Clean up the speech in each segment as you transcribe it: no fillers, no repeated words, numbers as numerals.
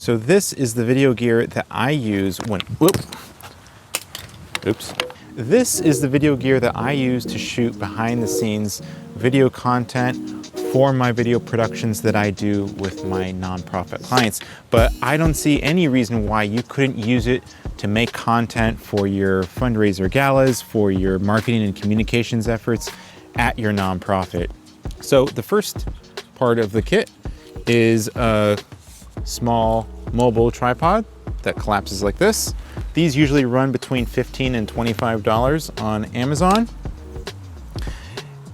So this is the video gear that I use when, This is the video gear that I use to shoot behind the scenes video content for my video productions that I do with my nonprofit clients. But I don't see any reason why you couldn't use it to make content for your fundraiser galas, for your marketing and communications efforts at your nonprofit. So the first part of the kit is a small mobile tripod that collapses like this. These usually run between $15 and $25 on Amazon.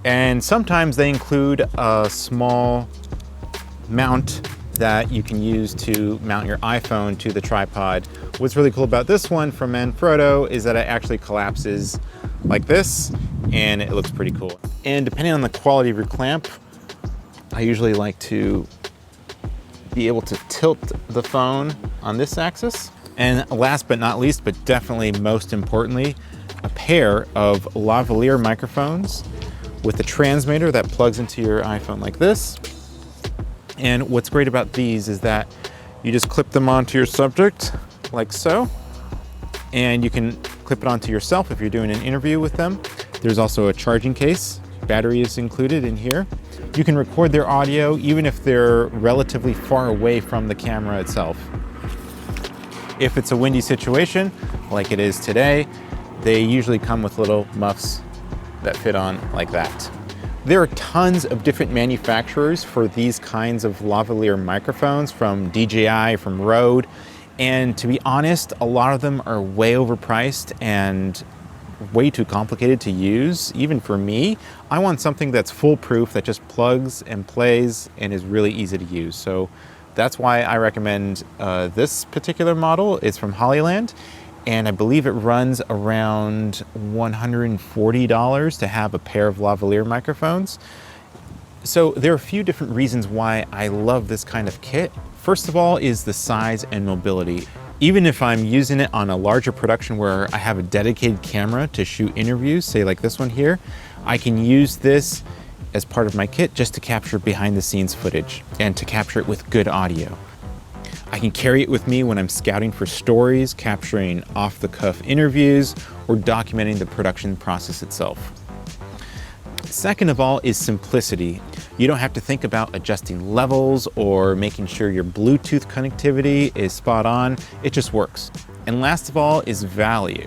And sometimes they include a small mount that you can use to mount your iPhone to the tripod. What's really cool about this one from Manfrotto is that it actually collapses like this, and it looks pretty cool. And depending on the quality of your clamp, I usually like to be able to tilt the phone on this axis. And last but not least, but definitely most importantly, a pair of lavalier microphones with a transmitter that plugs into your iPhone like this. And what's great about these is that you just clip them onto your subject like so, and you can clip it onto yourself if you're doing an interview with them. There's also a charging case. Battery is included in here. You can record their audio even if they're relatively far away from the camera itself. If it's a windy situation, like it is today, they usually come with little muffs that fit on like that. There are tons of different manufacturers for these kinds of lavalier microphones, from DJI, from Rode, and to be honest, a lot of them are way overpriced and way too complicated to use, even for me. I want something that's foolproof, that just plugs and plays and is really easy to use. So that's why I recommend this particular model. It's from Hollyland, and I believe it runs around $140 to have a pair of lavalier microphones. So there are a few different reasons why I love this kind of kit. First of all is the size and mobility. Even if I'm using it on a larger production where I have a dedicated camera to shoot interviews, say like this one here, I can use this as part of my kit just to capture behind the scenes footage and to capture it with good audio. I can carry it with me when I'm scouting for stories, capturing off the cuff interviews, or documenting the production process itself. Second of all is simplicity. You don't have to think about adjusting levels or making sure your Bluetooth connectivity is spot on. It just works. And last of all is value.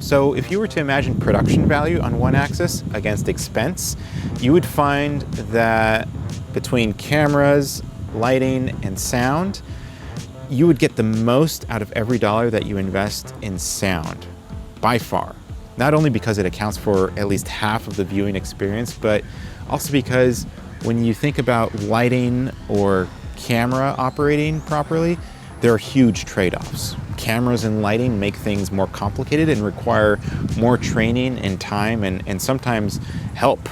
So if you were to imagine production value on one axis against expense, you would find that between cameras, lighting, and sound, you would get the most out of every dollar that you invest in sound, by far. Not only because it accounts for at least half of the viewing experience, but also because when you think about lighting or camera operating properly, there are huge trade-offs. Cameras and lighting make things more complicated and require more training and time and sometimes help.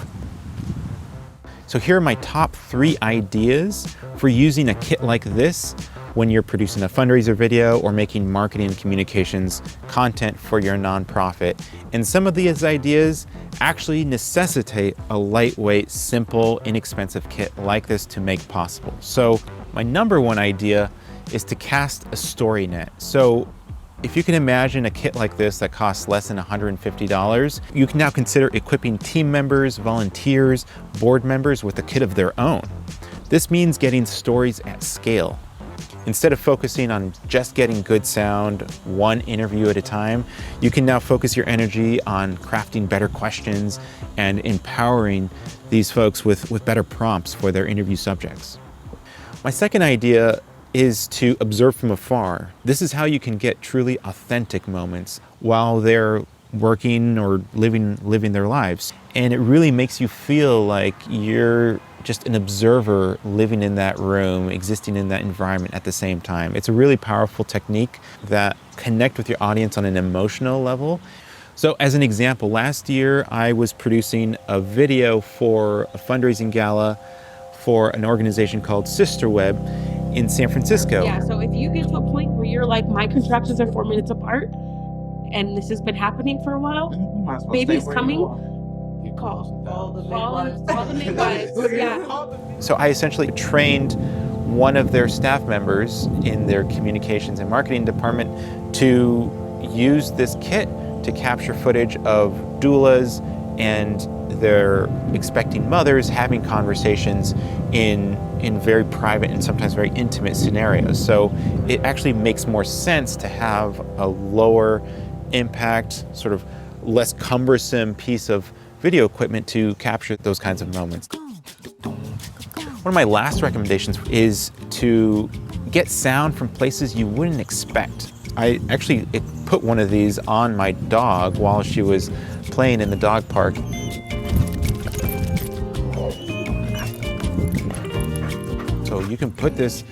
So here are my top 3 ideas for using a kit like this when you're producing a fundraiser video or making marketing and communications content for your nonprofit. And some of these ideas actually necessitate a lightweight, simple, inexpensive kit like this to make possible. So my number 1 idea is to cast a story net. So if you can imagine a kit like this that costs less than $150, you can now consider equipping team members, volunteers, board members with a kit of their own. This means getting stories at scale. Instead of focusing on just getting good sound, one interview at a time, you can now focus your energy on crafting better questions and empowering these folks with better prompts for their interview subjects. My second idea is to observe from afar. This is how you can get truly authentic moments while they're working or living their lives. And it really makes you feel like you're just an observer living in that room, existing in that environment at the same time. It's a really powerful technique that connects with your audience on an emotional level. So as an example, last year I was producing a video for a fundraising gala for an organization called Sisterweb in San Francisco. Yeah, so if you get to a point where you're like, my contractions are 4 minutes apart, and this has been happening for a while, baby's coming, call the midwives. Yeah. So I essentially trained one of their staff members in their communications and marketing department to use this kit to capture footage of doulas and their expecting mothers having conversations in very private and sometimes very intimate scenarios. So it actually makes more sense to have a lower impact, sort of less cumbersome piece of video equipment to capture those kinds of moments. One of my last recommendations is to get sound from places you wouldn't expect. I actually put one of these on my dog while she was playing in the dog park. So you can put this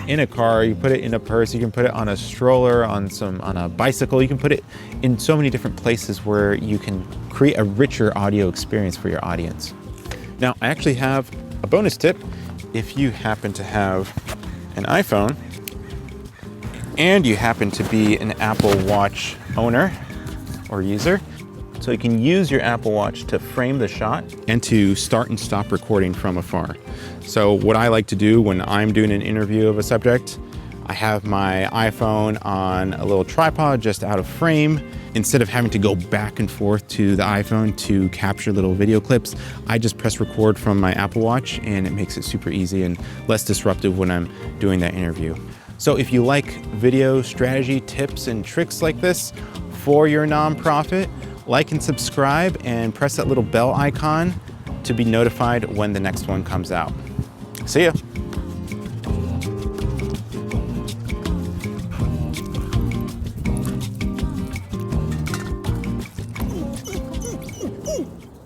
in a car, you put it in a purse, you can put it on a stroller, on a bicycle, you can put it in so many different places where you can create a richer audio experience for your audience. Now, I actually have a bonus tip. If you happen to have an iPhone and you happen to be an Apple Watch owner or user, so you can use your Apple Watch to frame the shot and to start and stop recording from afar. So what I like to do when I'm doing an interview of a subject, I have my iPhone on a little tripod just out of frame. Instead of having to go back and forth to the iPhone to capture little video clips, I just press record from my Apple Watch, and it makes it super easy and less disruptive when I'm doing that interview. So if you like video strategy tips and tricks like this for your nonprofit, like and subscribe and press that little bell icon to be notified when the next one comes out. See ya.